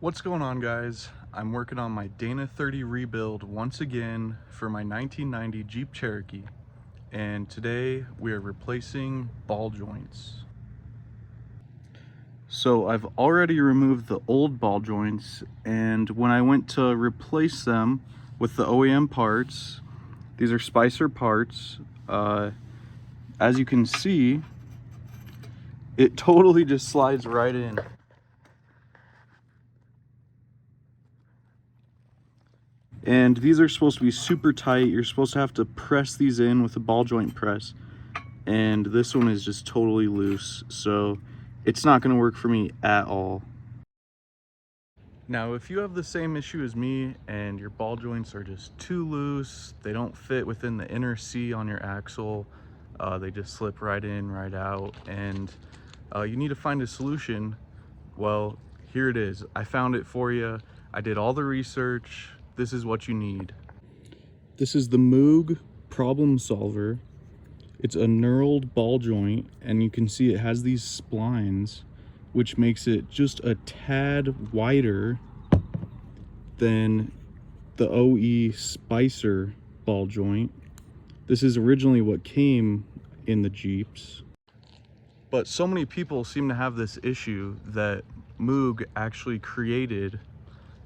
What's going on, guys? I'm working on my Dana 30 rebuild once again for my 1990 Jeep Cherokee, and today we are replacing ball joints. So I've already removed the old ball joints, and when I went to replace them with the OEM parts, these are Spicer parts, as you can see, it totally just slides right in. And these are supposed to be super tight. You're supposed to have to press these in with a ball joint press. And this one is just totally loose. So it's not going to work for me at all. Now, if you have the same issue as me and your ball joints are just too loose, they don't fit within the inner C on your axle, they just slip right in, right out, and you need to find a solution, well, here it is. I found it for you. I did all the research. This is what you need. This is the MOOG problem solver. It's a knurled ball joint, and you can see it has these splines, which makes it just a tad wider than the OE Spicer ball joint. This is originally what came in the Jeeps. But so many people seem to have this issue that MOOG actually created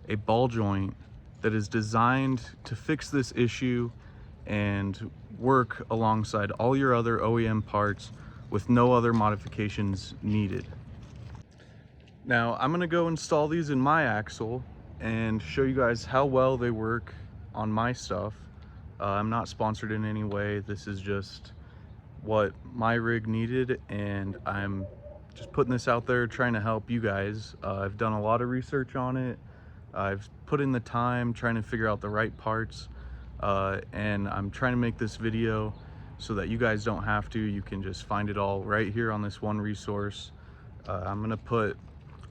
a ball joint that is designed to fix this issue and work alongside all your other OEM parts with no other modifications needed. Now, I'm gonna go install these in my axle and show you guys how well they work on my stuff. I'm not sponsored in any way. This is just what my rig needed, and I'm just putting this out there trying to help you guys. I've done a lot of research on it. I've put in the time trying to figure out the right parts, and I'm trying to make this video so that you guys don't have to. You can just find it all right here on this one resource. I'm gonna put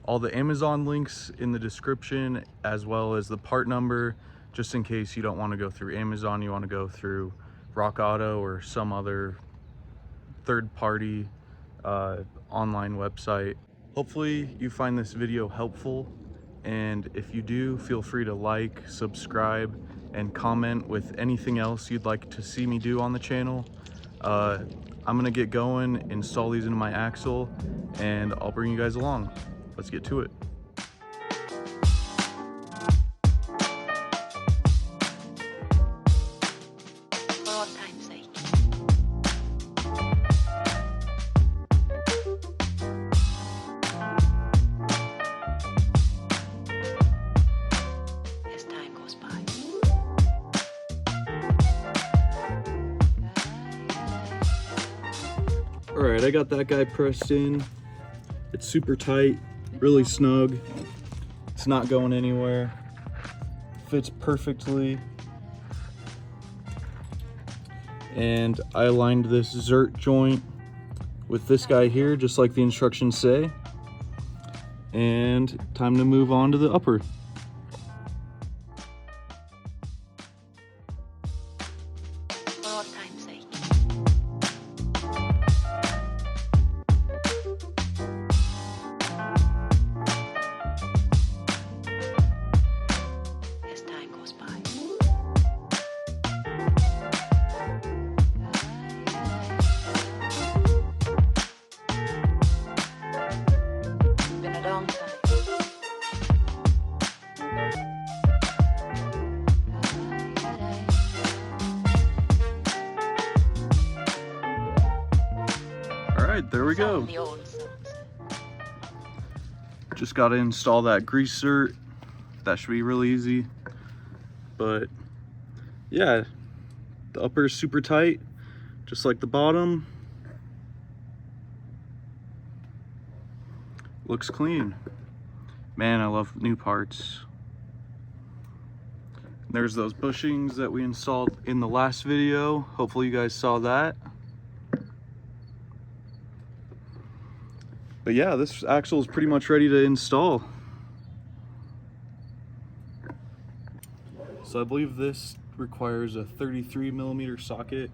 all the Amazon links in the description, as well as the part number, just in case you don't want to go through Amazon, you want to go through Rock Auto or some other third-party online website. Hopefully you find this video helpful, and if you do, feel free to like, subscribe, and comment with anything else you'd like to see me do on the channel. I'm gonna get going, install these into my axle, and I'll bring you guys along. Let's get to it. All right, I got that guy pressed in. It's super tight, really snug. It's not going anywhere. Fits perfectly. And I aligned this Zert joint with this guy here, just like the instructions say. And time to move on to the upper. Alright, there we go. Just got to install that grease zert. That should be really easy. But yeah, the upper is super tight, just like the bottom. Looks clean. Man, I love new parts. There's those bushings that we installed in the last video. Hopefully you guys saw that. But yeah, this axle is pretty much ready to install. So I believe this requires a 33mm socket,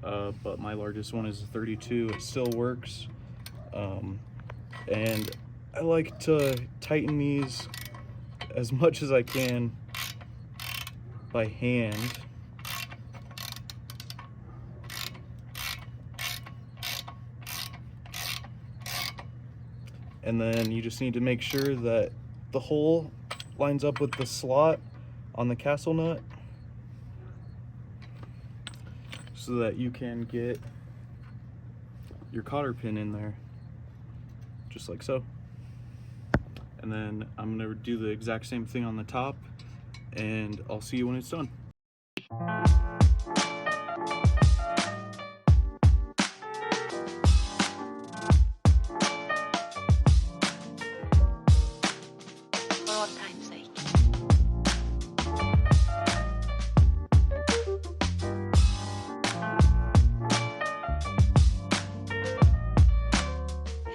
but my largest one is a 32. It still works. And I like to tighten these as much as I can by hand. And then you just need to make sure that the hole lines up with the slot on the castle nut so that you can get your cotter pin in there, just like so. And then I'm gonna do the exact same thing on the top, and I'll see you when it's done. For all time's sake.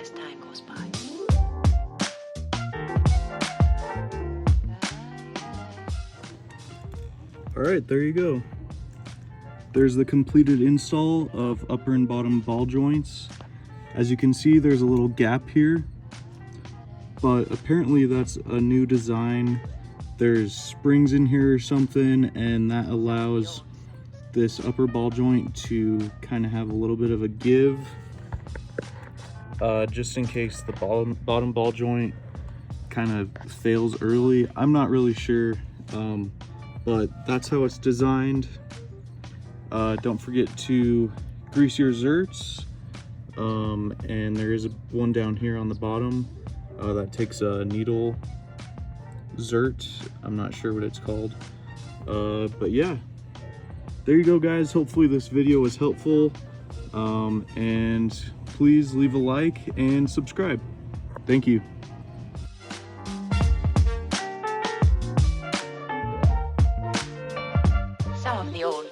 As time goes by. All right, there you go. There's the completed install of upper and bottom ball joints. As you can see, there's a little gap here, but apparently that's a new design. There's springs in here or something, and that allows this upper ball joint to kind of have a little bit of a give, just in case the bottom ball joint kind of fails early. I'm not really sure, but that's how it's designed. Don't forget to grease your zerts, and there is one down here on the bottom that takes a needle zert. I'm not sure what it's called, but yeah, there you go, guys. Hopefully this video was helpful, and please leave a like and subscribe. Thank you. Some of the old